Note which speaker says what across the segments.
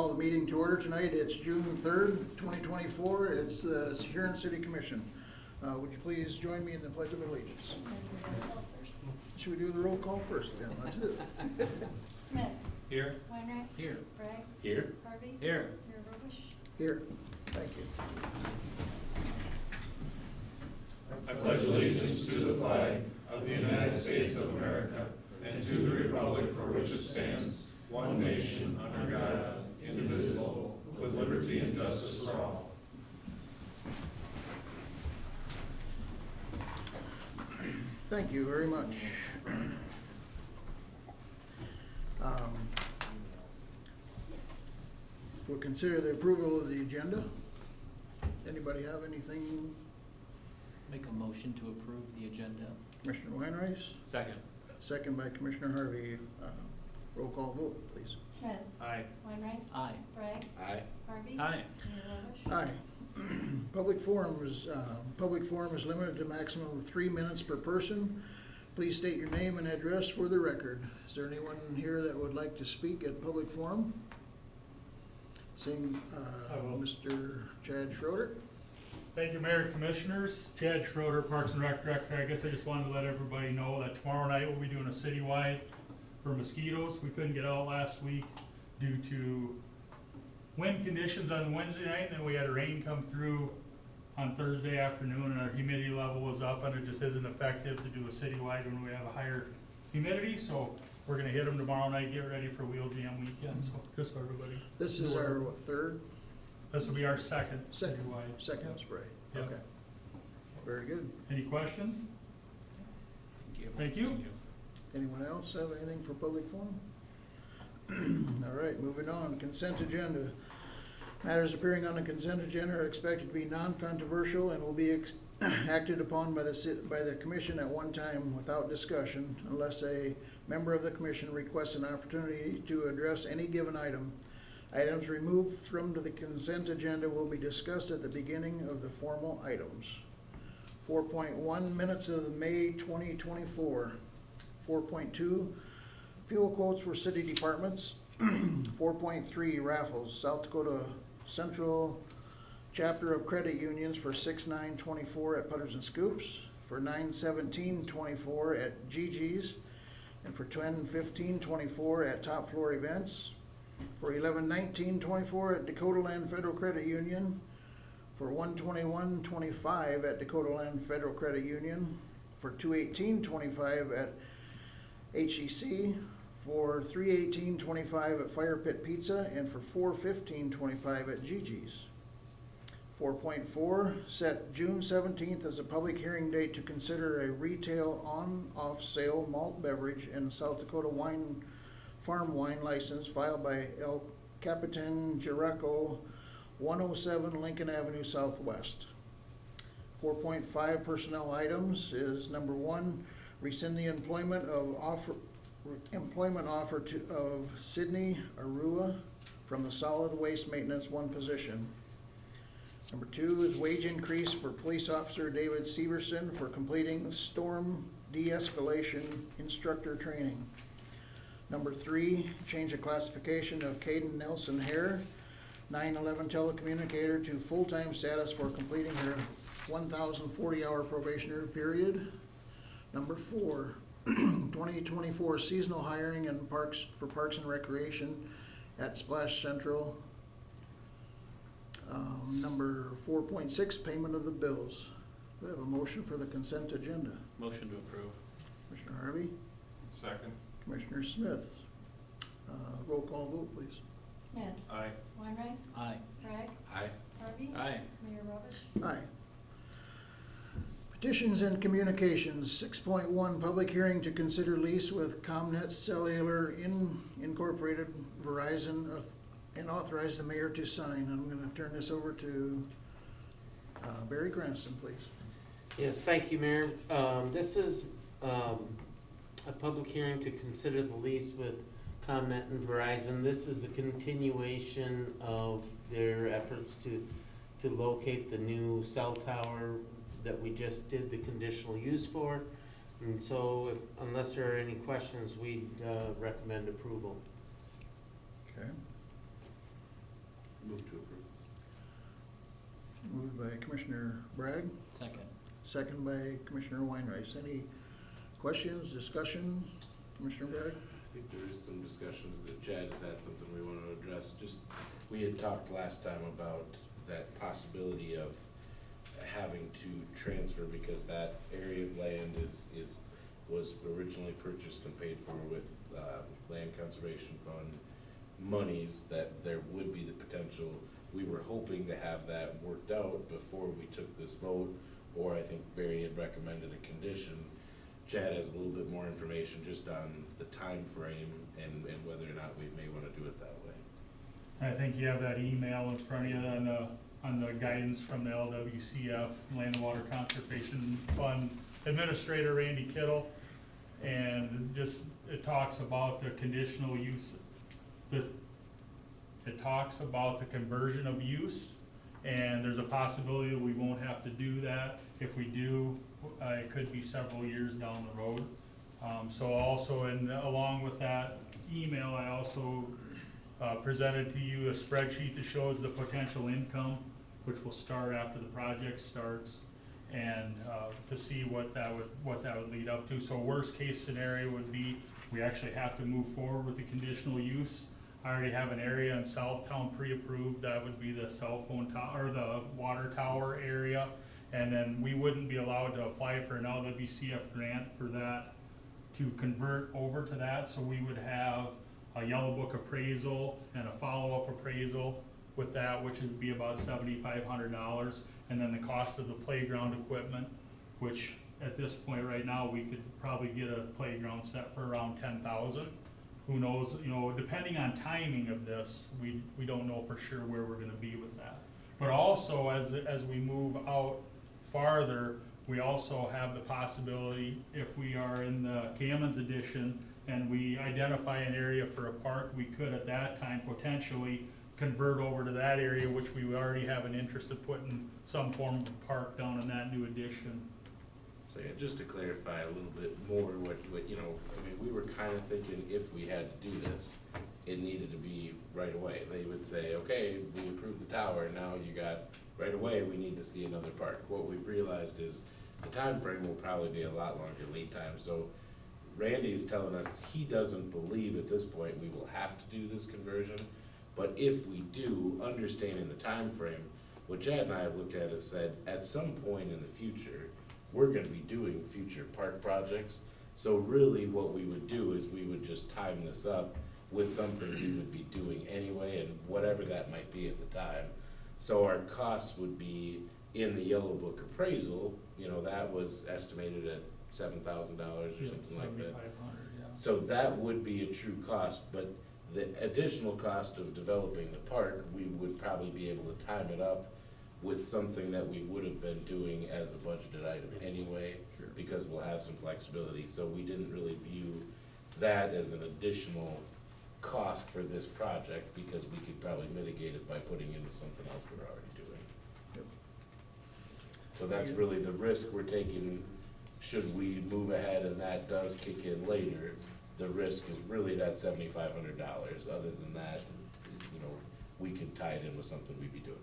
Speaker 1: call the meeting to order tonight. It's June 3rd, 2024. It's the Huron City Commission. Would you please join me in the Pledge of Allegiance? Should we do the roll call first then? Let's do it.
Speaker 2: Smith.
Speaker 3: Here.
Speaker 2: Weinreich.
Speaker 3: Here.
Speaker 2: Bragg.
Speaker 3: Here.
Speaker 2: Harvey.
Speaker 3: Here.
Speaker 2: Mayor Robish.
Speaker 1: Here. Thank you.
Speaker 4: I pledge allegiance to the flag of the United States of America and to the republic for which it stands, one nation, under God, indivisible, with liberty and justice for all.
Speaker 1: Thank you very much. We'll consider the approval of the agenda. Anybody have anything?
Speaker 3: Make a motion to approve the agenda.
Speaker 1: Commissioner Weinreich,
Speaker 3: Second.
Speaker 1: second by Commissioner Harvey. Roll call vote, please.
Speaker 2: Smith.
Speaker 3: Aye.
Speaker 2: Weinreich.
Speaker 3: Aye.
Speaker 2: Bragg.
Speaker 4: Aye.
Speaker 2: Harvey.
Speaker 3: Aye.
Speaker 2: Mayor Robish.
Speaker 1: Aye. Public forum is limited to a maximum of 3 minutes per person. Please state your name and address for the record. Is there anyone here that would like to speak at public forum? Seeing, Mr. Chad Schroeder.
Speaker 5: Thank you, Mayor and Commissioners. Chad Schroeder, Parks and Rec Director. I guess I just wanted to let everybody know that tomorrow night we'll be doing a citywide for mosquitoes. We couldn't get out last week due to wind conditions on Wednesday night, and then we had rain come through on Thursday afternoon, and our humidity level was up, and it just isn't effective to do a citywide when we have a higher humidity. So we're gonna hit them tomorrow night, get ready for Wheel Jam weekend, so just for everybody.
Speaker 1: This is our what, third?
Speaker 5: This will be our second
Speaker 1: Second.
Speaker 5: citywide.
Speaker 1: Second spray.
Speaker 5: Yep.
Speaker 1: Okay. Very good.
Speaker 5: Any questions? Thank you.
Speaker 1: Anyone else have anything for public forum? All right, moving on. Consent agenda. Matters appearing on the consent agenda are expected to be non-controversial and will be acted upon by the commission at one time without discussion unless a member of the commission requests an opportunity to address any given item. Items removed from the consent agenda will be discussed at the beginning of the formal items. 4.1 minutes of the May 2024. 4.2 fuel quotes for city departments. 4.3 raffles, South Dakota Central Chapter of Credit Unions for 6/9/24 at Putters and Scoops, for 9/17/24 at Gigi's, and for 10/15/24 at Top Floor Events, for 11/19/24 at Dakota Land Federal Credit Union, for 1/21/25 at Dakota Land Federal Credit Union, for 2/18/25 at HEC, for 3/18/25 at Fire Pit Pizza, and for 4/15/25 at Gigi's. 4.4, set June 17th as a public hearing date to consider a retail on-off sale malt beverage and South Dakota farm wine license filed by El Capitan Jericho, 107 Lincoln Avenue Southwest. 4.5 personnel items is number 1, rescind the employment offer of Sydney Arua from the solid waste maintenance 1 position. Number 2 is wage increase for police officer David Severson for completing storm de-escalation instructor training. Number 3, change the classification of Caden Nelson Hare, 9/11 telecommunicator, to full-time status for completing her 1,040-hour probationary period. Number 4, 2024 seasonal hiring and Parks and Recreation at Splash Central. Number 4.6, payment of the bills. We have a motion for the consent agenda.
Speaker 3: Motion to approve.
Speaker 1: Commissioner Harvey,
Speaker 4: Second.
Speaker 1: Commissioner Smith. Roll call vote, please.
Speaker 2: Smith.
Speaker 4: Aye.
Speaker 2: Weinreich.
Speaker 3: Aye.
Speaker 2: Bragg.
Speaker 4: Aye.
Speaker 2: Harvey.
Speaker 3: Aye.
Speaker 2: Mayor Robish.
Speaker 1: Aye. Petitions and communications. 6.1, public hearing to consider lease with ComNet Cellular Incorporated Verizon and authorize the mayor to sign. I'm going to turn this over to Barry Cranston, please.
Speaker 6: Yes, thank you, Mayor. This is a public hearing to consider the lease with ComNet and Verizon. This is a continuation of their efforts to locate the new cell tower that we just did the conditional use for. And so unless there are any questions, we'd recommend approval.
Speaker 1: Okay.
Speaker 4: Move to approve.
Speaker 1: Moved by Commissioner Bragg,
Speaker 3: Second.
Speaker 1: second by Commissioner Weinrice. Any questions, discussion? Commissioner Bragg?
Speaker 4: I think there is some discussions that Chad has had something we want to address. Just, we had talked last time about that possibility of having to transfer because that area of land was originally purchased and paid for with, Land Conservation Fund monies, that there would be the potential. We were hoping to have that worked out before we took this vote, or I think Barry had recommended a condition. Chad has a little bit more information just on the time frame and whether or not we may wanna do it that way.
Speaker 5: I think you have that email in front of you on the guidance from the LWCF, Land and Water Conservation Fund Administrator Randy Kittle. And just, it talks about the conditional use, it talks about the conversion of use, and there's a possibility that we won't have to do that. If we do, it could be several years down the road. So also, along with that email, I also presented to you a spreadsheet that shows the potential income, which will start after the project starts, and to see what that would lead up to. So worst case scenario would be, we actually have to move forward with the conditional use. I already have an area in Southtown pre-approved, that would be the cell phone tower, or the water tower area. And then we wouldn't be allowed to apply for an LWCF grant for that to convert over to that. So we would have a yellow book appraisal and a follow-up appraisal with that, which would be about $7,500. And then the cost of the playground equipment, which at this point right now, we could probably get a playground set for around $10,000. Who knows, depending on timing of this, we don't know for sure where we're gonna be with that. But also, as we move out farther, we also have the possibility, if we are in the Gammons edition and we identify an area for a park, we could at that time potentially convert over to that area, which we already have an interest of putting some form of a park down in that new addition.
Speaker 4: So yeah, just to clarify a little bit more what, we were kind of thinking if we had to do this, it needed to be right away. They would say, okay, we approved the tower, now you got, right away, we need to see another park. What we've realized is the time frame will probably be a lot longer lead time. So Randy is telling us he doesn't believe at this point we will have to do this conversion. But if we do, understanding the time frame, what Chad and I have looked at is said, at some point in the future, we're gonna be doing future park projects. So really what we would do is we would just time this up with something we would be doing anyway, and whatever that might be at the time. So our costs would be in the yellow book appraisal, that was estimated at $7,000 or something like that.
Speaker 5: $7,500, yeah.
Speaker 4: So that would be a true cost, but the additional cost of developing the park, we would probably be able to time it up with something that we would have been doing as a budgeted item anyway,
Speaker 1: Sure.
Speaker 4: because we'll have some flexibility. So we didn't really view that as an additional cost for this project, because we could probably mitigate it by putting into something else we're already doing.
Speaker 1: Yep.
Speaker 4: So that's really the risk we're taking, should we move ahead and that does kick in later. The risk is really that $7,500. Other than that, we could tie it in with something we'd be doing.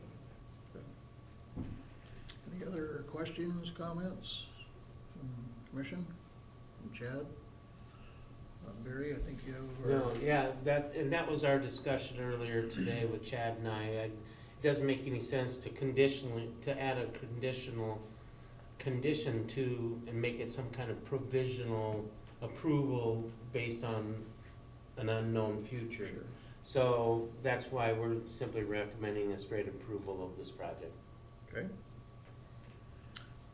Speaker 1: Any other questions, comments from commission, from Chad? Barry, I think you have.
Speaker 6: No, yeah, that was our discussion earlier today with Chad and I. It doesn't make any sense to add a conditional condition to, and make it some kind of provisional approval based on an unknown future.
Speaker 1: Sure.
Speaker 6: So that's why we're simply recommending a straight approval of this project.
Speaker 1: Okay.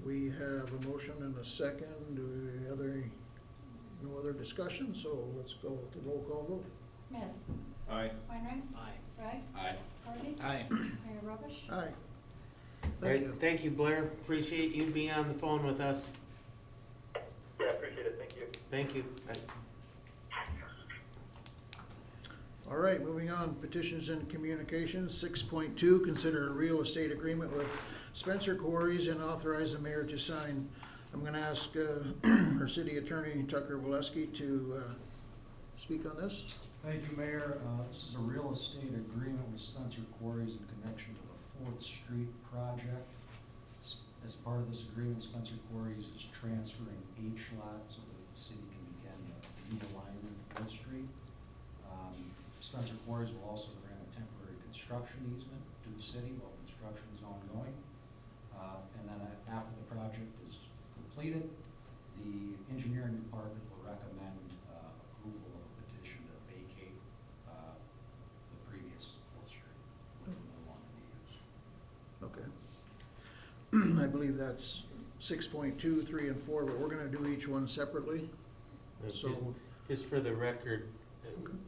Speaker 1: We have a motion and a second. No other discussion, so let's go with the roll call vote.
Speaker 2: Smith.
Speaker 4: Aye.
Speaker 2: Weinrice.
Speaker 3: Aye.
Speaker 2: Bragg.
Speaker 4: Aye.
Speaker 2: Harvey.
Speaker 3: Aye.
Speaker 2: Mayor Robish.
Speaker 1: Aye. Thank
Speaker 6: Great.
Speaker 1: you.
Speaker 6: Thank you, Blair. Appreciate you being on the phone with us.
Speaker 7: Yeah, appreciate it, thank you.
Speaker 6: Thank you.
Speaker 1: All right, moving on, petitions and communications. 6.2, consider a real estate agreement with Spencer Quarries and authorize the mayor to sign. I'm gonna ask our city attorney, Tucker Valesky, to speak on this.
Speaker 8: Thank you, Mayor. This is a real estate agreement with Spencer Quarries in connection to the Fourth Street project. As part of this agreement, Spencer Quarries is transferring H lot so that the city can begin utilizing Fourth Street. Spencer Quarries will also grant a temporary construction easement to the city while construction is ongoing. And then after the project is completed, the engineering department will recommend approval of a petition to vacate the previous Fourth Street, which will no longer be used.
Speaker 1: Okay. I believe that's 6.2, 3, and 4, but we're gonna do each one separately. So-
Speaker 6: Just for the record,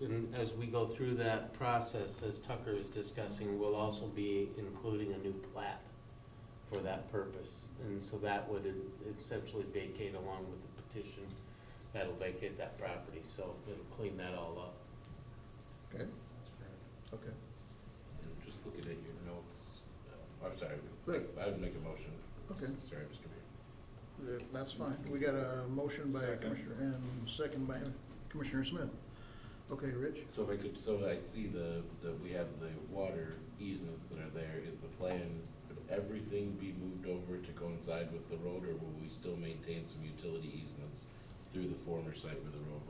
Speaker 6: and as we go through that process, as Tucker is discussing, we'll also be including a new plat for that purpose. And so that would essentially vacate along with the petition, that'll vacate that property, so it'll clean that all up.
Speaker 1: Okay,
Speaker 8: That's correct.
Speaker 1: okay.
Speaker 4: And just looking at your notes, I'm sorry,
Speaker 1: Good.
Speaker 4: I would make a motion.
Speaker 1: Okay.
Speaker 4: Sorry, Mr. Mayor.
Speaker 1: That's fine. We got a motion by
Speaker 4: Second.
Speaker 1: Commissioner, and second by Commissioner Smith. Okay, Rich?
Speaker 4: So if I could, so I see we have the water easements that are there. Is the plan for everything be moved over to coincide with the road, or will we still maintain some utility easements through the former site where the road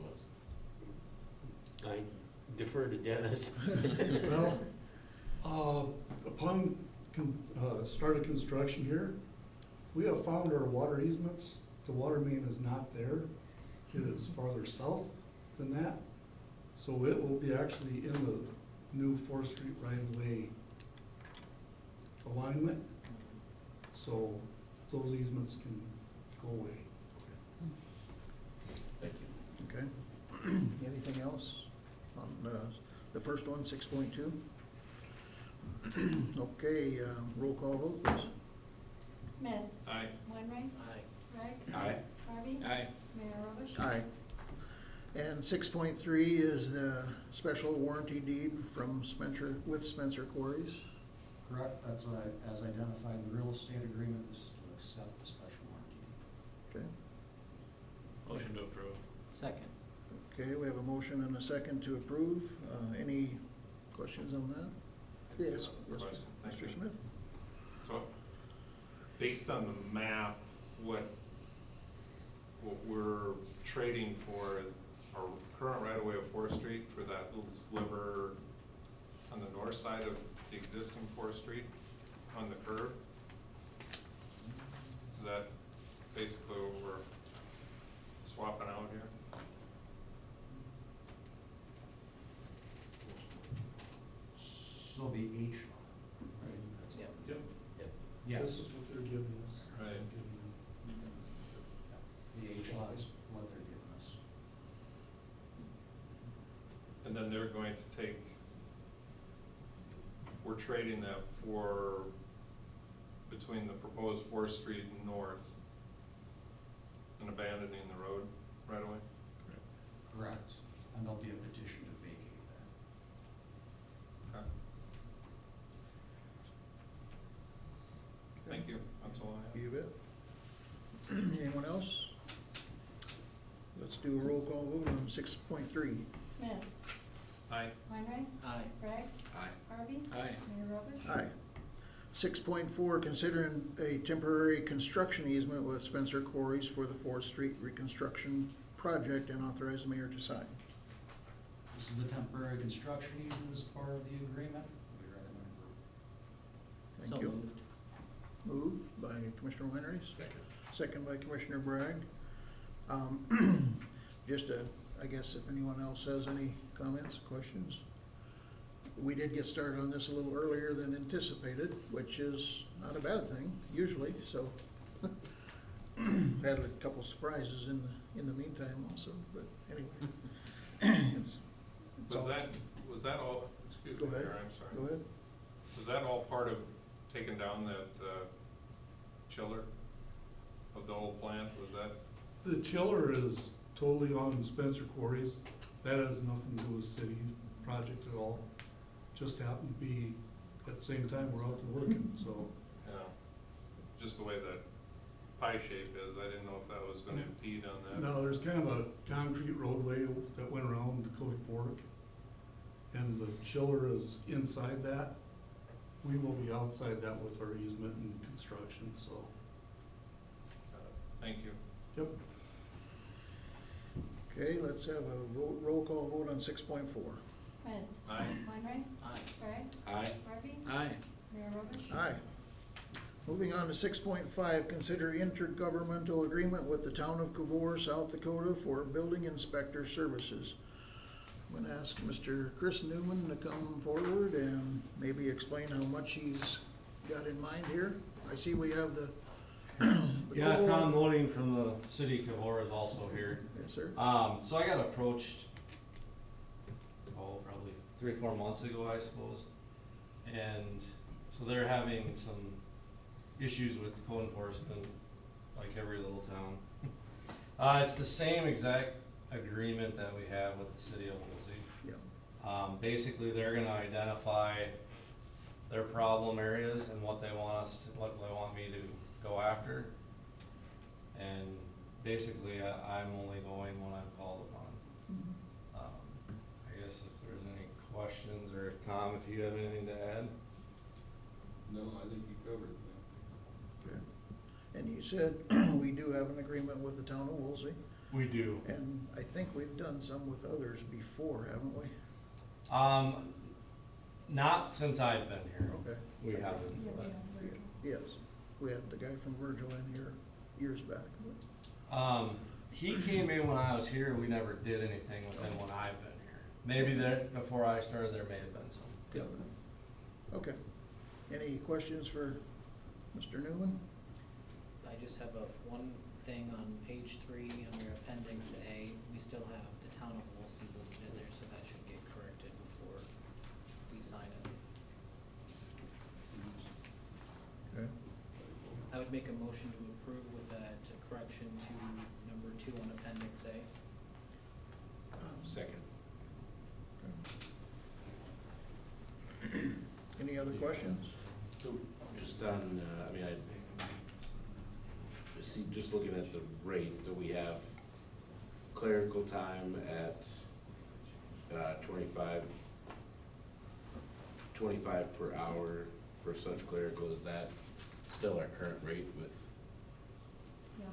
Speaker 4: was?
Speaker 6: I defer to Dennis.
Speaker 9: Well, upon start of construction here, we have found our water easements. The water main is not there. It is farther south than that. So it will be actually in the new 4th Street right-of-way alignment. So those easements can go away.
Speaker 4: Thank you.
Speaker 1: Okay. Anything else on the first one, 6.2? Okay, roll call vote, please.
Speaker 2: Smith.
Speaker 3: Aye.
Speaker 2: Weinrice.
Speaker 3: Aye.
Speaker 2: Bragg.
Speaker 4: Aye.
Speaker 2: Harvey.
Speaker 3: Aye.
Speaker 2: Mayor Robish.
Speaker 1: Aye. And 6.3 is the special warranty deed from Spencer, with Spencer Quarries.
Speaker 8: Correct, that's what as identified in the real estate agreement, this is to accept the special warranty.
Speaker 1: Okay.
Speaker 3: Motion to approve. Second.
Speaker 1: Okay, we have a motion and a second to approve. Any questions on that? Yes, yes,
Speaker 10: Question. Thank
Speaker 1: Mr.
Speaker 10: you.
Speaker 1: Smith?
Speaker 10: So, based on the map, what we're trading for is our current right-of-way of 4th Street for that little sliver on the north side of the existing 4th Street on the curve. Is that basically what we're swapping out here?
Speaker 8: So the H lot, right? That's what-
Speaker 3: Yep.
Speaker 10: Yep.
Speaker 8: Yes,
Speaker 9: This is what they're giving us.
Speaker 10: Right.
Speaker 8: the H lot's what they're giving us.
Speaker 10: And then they're going to take, we're trading that for, between the proposed 4th Street north and abandoning the road right away?
Speaker 8: Correct, and there'll be a petition to vacate that.
Speaker 10: Okay. Thank you, that's all I have.
Speaker 1: You bet. Anyone else? Let's do a roll call vote on 6.3.
Speaker 2: Smith.
Speaker 10: Aye.
Speaker 2: Weinrice.
Speaker 3: Aye.
Speaker 2: Bragg.
Speaker 4: Aye.
Speaker 2: Harvey.
Speaker 3: Aye.
Speaker 2: Mayor Robish.
Speaker 1: Aye. 6.4, considering a temporary construction easement with Spencer Quarries for the 4th Street reconstruction project and authorize the mayor to sign.
Speaker 8: This is the temporary construction easement as part of the agreement. We recommend approval.
Speaker 1: Thank
Speaker 3: So
Speaker 1: you.
Speaker 3: moved.
Speaker 1: Moved by Commissioner Weinreich,
Speaker 4: Second.
Speaker 1: second by Commissioner Bragg. Just I guess if anyone else has any comments, questions? We did get started on this a little earlier than anticipated, which is not a bad thing usually, so. Had a couple surprises in the meantime also, but anyway. it's all-
Speaker 10: Was that all, excuse
Speaker 1: Go
Speaker 10: me,
Speaker 1: ahead.
Speaker 10: Mayor, I'm sorry.
Speaker 1: Go ahead.
Speaker 10: Was that all part of taking down that chiller of the old plant? Was that,
Speaker 9: The chiller is totally on Spencer Quarries. That has nothing to do with city project at all. Just happened to be at the same time we're out there working, so.
Speaker 10: you know, just the way that pie shape is, I didn't know if that was gonna impede on that.
Speaker 9: No, there's kind of a concrete roadway that went around Dakota border, and the chiller is inside that, we will be outside that with our easement and construction, so.
Speaker 10: Thank you.
Speaker 9: Yep.
Speaker 1: Okay, let's have a vote, roll call vote on 6.4.
Speaker 2: Smith.
Speaker 10: Aye.
Speaker 2: Weinrice.
Speaker 3: Aye.
Speaker 2: Bragg.
Speaker 6: Aye.
Speaker 2: Harvey.
Speaker 3: Aye.
Speaker 2: Mayor Robish.
Speaker 1: Aye. Moving on to 6.5, consider intergovernmental agreement with the town of Cavour, South Dakota for building inspector services. I'm gonna ask Mr. Chris Newman to come forward and maybe explain how much he's got in mind here. I see we have the.
Speaker 11: Yeah, Tom Molding from the city of Cavour is also here.
Speaker 1: Yes, sir.
Speaker 11: So I got approached, probably 3 or 4 months ago, I suppose. And so they're having some issues with code enforcement, like every little town. It's the same exact agreement that we have with the city of Woolsey.
Speaker 1: Yeah.
Speaker 11: Basically, they're gonna identify their problem areas and what they want me to go after. And basically, I'm only going when I'm called upon.
Speaker 1: Mhm.
Speaker 11: I guess if there's any questions, or Tom, if you have anything to add?
Speaker 4: No, I think you covered that.
Speaker 1: Okay. And you said we do have an agreement with the town of Woolsey,
Speaker 11: We do.
Speaker 1: and I think we've done some with others before, haven't we?
Speaker 11: Not since I've been here.
Speaker 1: Okay.
Speaker 11: We
Speaker 1: I think-
Speaker 11: haven't.
Speaker 2: Yeah,
Speaker 11: but-
Speaker 2: we have Virgil.
Speaker 1: Yes, we had the guy from Virgil in here years back.
Speaker 11: He came in when I was here, we never did anything with him when I've been here. Maybe there, before I started, there may have been some. Yep.
Speaker 1: Okay. Any questions for Mr. Newman?
Speaker 3: I just have one thing on page 3 under appendix A. We still have the town of Woolsey listed in there, so that should get corrected before we sign it.
Speaker 1: Okay.
Speaker 3: I would make a motion to approve with that correction to number 2 on appendix A.
Speaker 10: Second.
Speaker 1: Any other questions?
Speaker 12: So, just on, just looking at the rates, so we have clerical time at, 25 per hour for such clerical. Is that still our current rate with,
Speaker 2: Yeah.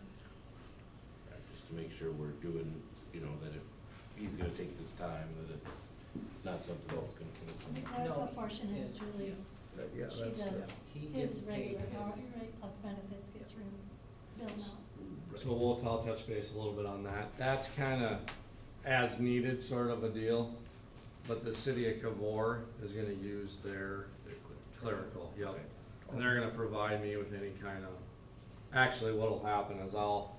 Speaker 12: just to make sure we're doing, that if he's gonna take this time, that it's not something that's gonna
Speaker 2: The
Speaker 12: kill us?
Speaker 2: clerical portion is Julie's,
Speaker 1: Yeah,
Speaker 2: she
Speaker 1: that's,
Speaker 2: does,
Speaker 3: He gets
Speaker 2: his
Speaker 3: paid
Speaker 2: regular hourly
Speaker 3: his.
Speaker 2: rate plus benefits gets billed out.
Speaker 11: So I'll touch base a little bit on that. That's kinda as needed sort of a deal, but the city of Cavour is gonna use their clerical, yep.
Speaker 12: Okay.
Speaker 11: And they're gonna provide me with any kind of, actually what'll happen is I'll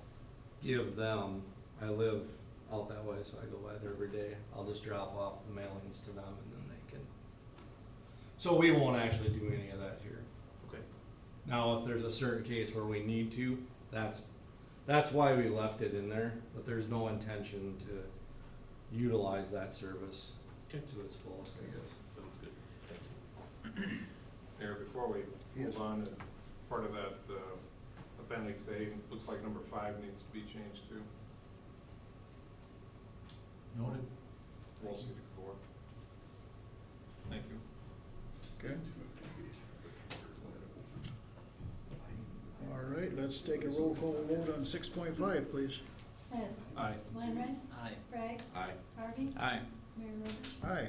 Speaker 11: give them, I live out that way, so I go by there every day. I'll just drop off the mailings to them and then they can. So we won't actually do any of that here.
Speaker 12: Okay.
Speaker 11: Now, if there's a certain case where we need to, that's why we left it in there, but there's no intention to utilize that service to its fullest, I guess.
Speaker 12: Sounds good. Thank you.
Speaker 10: Mayor, before we
Speaker 1: Yes.
Speaker 10: move on, part of that appendix A, looks like number 5 needs to be changed too.
Speaker 8: Noted.
Speaker 10: Woolsey to Cavour. Thank you.
Speaker 1: okay. All right, let's take a roll call vote on 6.5, please.
Speaker 2: Smith.
Speaker 10: Aye.
Speaker 2: Weinrice.
Speaker 3: Aye.
Speaker 2: Bragg.
Speaker 12: Aye.
Speaker 2: Harvey.
Speaker 3: Aye.
Speaker 2: Mayor Robish.
Speaker 1: Aye.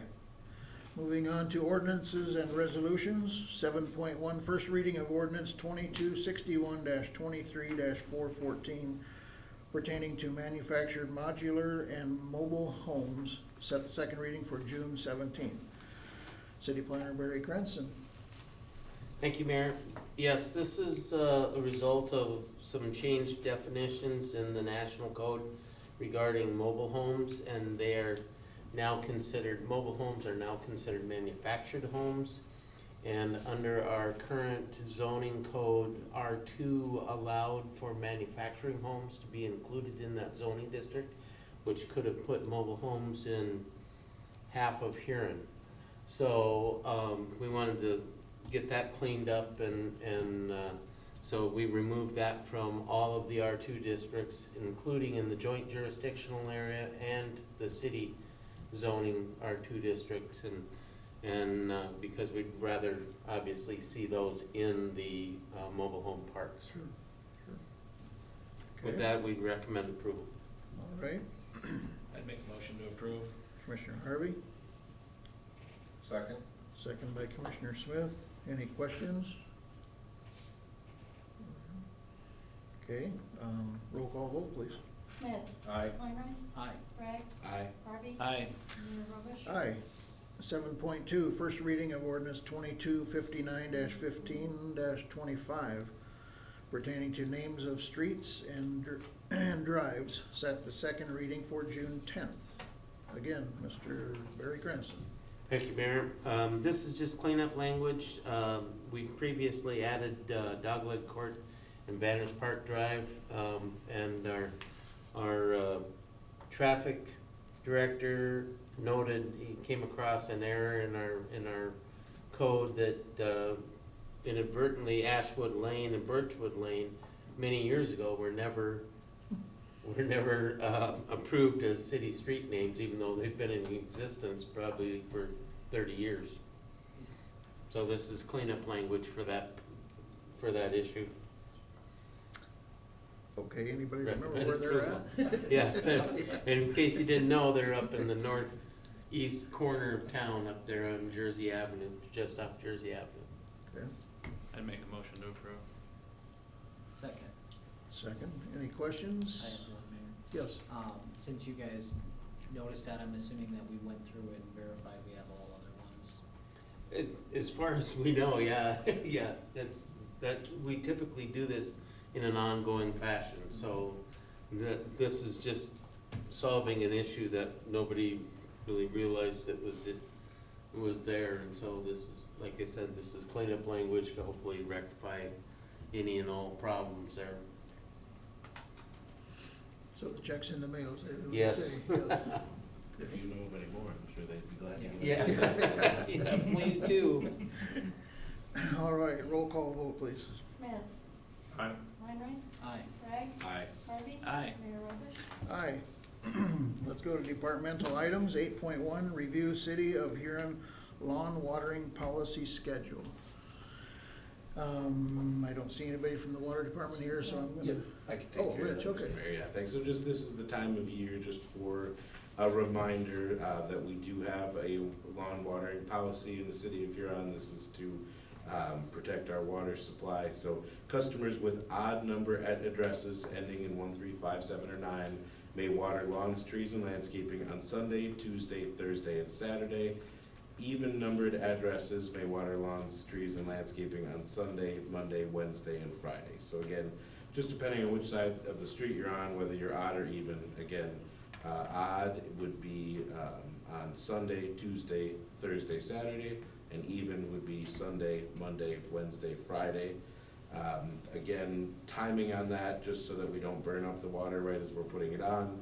Speaker 1: Moving on to ordinances and resolutions, 7.1, first reading of ordinance 2261-23-414 pertaining to manufactured modular and mobile homes, set the second reading for June 17th. City Planner Barry Cranston.
Speaker 6: Thank you, Mayor. Yes, this is a result of some changed definitions in the national code regarding mobile homes, and they are now considered, mobile homes are now considered manufactured homes. And under our current zoning code, R2 allowed for manufacturing homes to be included in that zoning district, which could have put mobile homes in half of Huron. So we wanted to get that cleaned up, and so we removed that from all of the R2 districts, including in the joint jurisdictional area and the city zoning R2 districts, and because we'd rather obviously see those in the mobile home parks.
Speaker 1: Sure, sure.
Speaker 6: With
Speaker 1: Okay.
Speaker 6: that, we recommend approval.
Speaker 1: All right,
Speaker 3: I'd make a motion to approve.
Speaker 1: Commissioner Harvey,
Speaker 10: Second?
Speaker 1: second by Commissioner Smith. Any questions? Okay, roll call vote, please.
Speaker 2: Smith.
Speaker 10: Aye.
Speaker 2: Weinreich.
Speaker 3: Aye.
Speaker 2: Bragg.
Speaker 12: Aye.
Speaker 2: Harvey.
Speaker 3: Aye.
Speaker 2: Mayor Robish.
Speaker 1: Aye. 7.2, first reading of ordinance 2259-15-25 pertaining to names of streets and drives, set the second reading for June 10th. Again, Mr. Barry Cranston.
Speaker 6: Thank you, Mayor. This is just cleanup language. We previously added Dogleg Court and Banners Park Drive, and our traffic director noted he came across an error in our code that inadvertently Ashwood Lane and Birchwood Lane many years ago were never approved as city street names, even though they've been in existence probably for 30 years. So this is cleanup language for that issue.
Speaker 1: Okay, anybody remember where they're at?
Speaker 6: Yes, and in case you didn't know, they're up in the northeast corner of town, up there on Jersey Avenue, just off Jersey Avenue.
Speaker 1: Okay,
Speaker 3: I'd make a motion to approve. Second.
Speaker 1: second. Any questions?
Speaker 3: I have one, Mayor.
Speaker 1: Yes.
Speaker 3: Since you guys noticed that, I'm assuming that we went through and verified we have all other ones.
Speaker 6: As far as we know, yeah, yeah, we typically do this in an ongoing fashion, so this is just solving an issue that nobody really realized it was there, and so this is, like I said, this is cleanup language to hopefully rectify any and all problems there.
Speaker 1: So the check's in the mail, as they would
Speaker 6: Yes.
Speaker 1: say. Yes.
Speaker 12: If you know of any more, I'm sure they'd be glad to get it.
Speaker 6: Yeah, yeah, please do.
Speaker 1: All right, roll call vote, please.
Speaker 2: Smith.
Speaker 10: Aye.
Speaker 2: Weinreich.
Speaker 3: Aye.
Speaker 2: Bragg.
Speaker 12: Aye.
Speaker 2: Harvey.
Speaker 3: Aye.
Speaker 2: Mayor Robish.
Speaker 1: Aye. Let's go to departmental items. 8.1, review City of Huron lawn watering policy schedule. I don't see anybody from the water department here, so I'm
Speaker 12: Yep,
Speaker 1: gonna,
Speaker 12: I can take
Speaker 1: Oh,
Speaker 12: care of
Speaker 1: Rich,
Speaker 12: that,
Speaker 1: okay.
Speaker 12: Mr. Mayor. Yeah, thanks. So just, this is the time of year, just for a reminder, that we do have a lawn watering policy in the city of Huron. This is to, protect our water supply. So customers with odd number at addresses ending in 1357 or 9 may water lawns, trees, and landscaping on Sunday, Tuesday, Thursday, and Saturday. Even numbered addresses may water lawns, trees, and landscaping on Sunday, Monday, Wednesday, and Friday. So again, just depending on which side of the street you're on, whether you're odd or even, again, odd would be on Sunday, Tuesday, Thursday, Saturday, and even would be Sunday, Monday, Wednesday, Friday. Again, timing on that, just so that we don't burn up the water right as we're putting it on.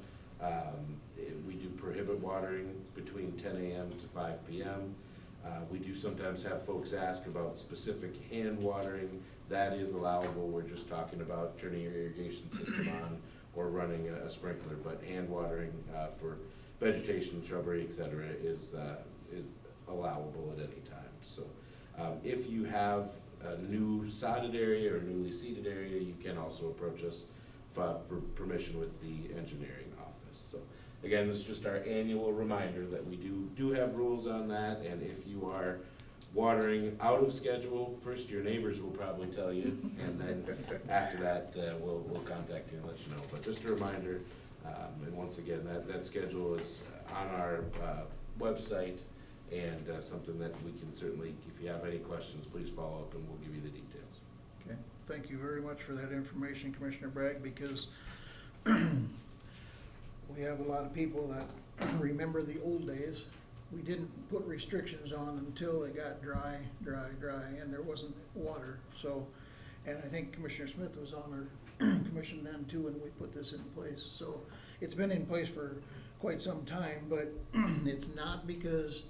Speaker 12: We do prohibit watering between 10 a.m. to 5 p.m. We do sometimes have folks ask about specific hand watering. That is allowable. We're just talking about turning your irrigation system on or running a sprinkler, but hand watering for vegetation, shrubbery, et cetera, is allowable at any time. So if you have a new sodded area or newly seeded area, you can also approach us for permission with the engineering office. So again, this is just our annual reminder that we do have rules on that, and if you are watering out of schedule, first your neighbors will probably tell you, and then after that, we'll contact you and let you know. But just a reminder, and once again, that schedule is on our website, and something that we can certainly, if you have any questions, please follow up and we'll give you the details.
Speaker 1: okay, thank you very much for that information, Commissioner Bragg, because we have a lot of people that remember the old days. We didn't put restrictions on until it got dry, and there wasn't water. So, and I think Commissioner Smith was on our commission then too when we put this in place. So it's been in place for quite some time, but it's not because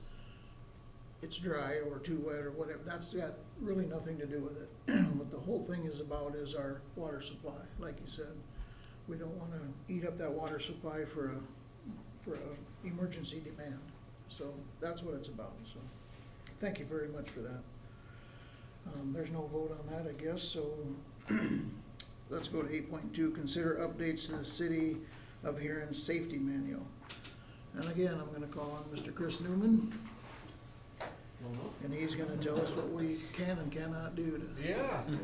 Speaker 1: it's dry or too wet or whatever. That's got really nothing to do with it. What the whole thing is about is our water supply, like you said. We don't want to eat up that water supply for for emergency demand. So that's what it's about, so thank you very much for that. There's no vote on that, I guess, so let's go to 8.2, consider updates to the City of Huron Safety Manual. And again, I'm gonna call on Mr. Chris Newman, and he's gonna tell us what we can and cannot do to.
Speaker 11: Yeah.
Speaker 1: Yeah.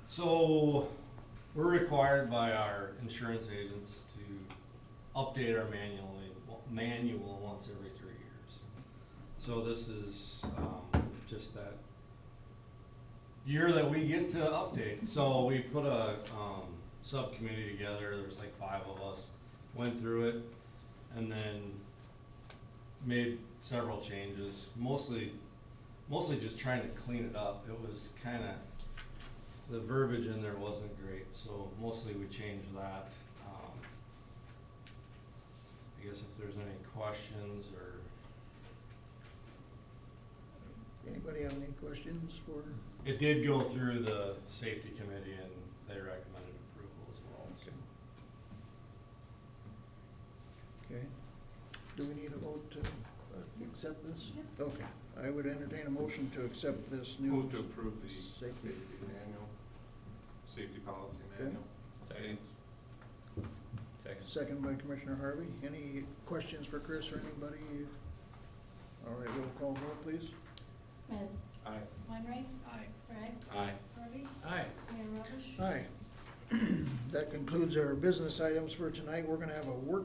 Speaker 11: So, we're required by our insurance agents to update our manual once every 3 years. So this is, just that year that we get to update. So we put a, subcommittee together, there's like 5 of us, went through it, and then made several changes, mostly just trying to clean it up. It was kinda, the verbiage in there wasn't great, so mostly we changed that. I guess if there's any questions or,
Speaker 1: Anybody have any questions for?
Speaker 11: it did go through the safety committee and they recommended approval as well, so.
Speaker 1: Okay. Do we need a vote to accept this? Okay. I would entertain a motion to accept this new.
Speaker 10: Move to approve the
Speaker 1: Safety.
Speaker 10: safety manual, safety policy
Speaker 1: Okay.
Speaker 10: manual. Second.
Speaker 1: Second by Commissioner Harvey. Any questions for Chris or anybody? All right, roll call vote, please.
Speaker 2: Smith,
Speaker 10: Aye.
Speaker 2: Weinrice,
Speaker 3: Aye.
Speaker 2: Bragg,
Speaker 12: Aye.
Speaker 2: Harvey,
Speaker 3: Aye.
Speaker 2: Mayor Robish.
Speaker 1: Aye. That concludes our business items for tonight. We're gonna have a work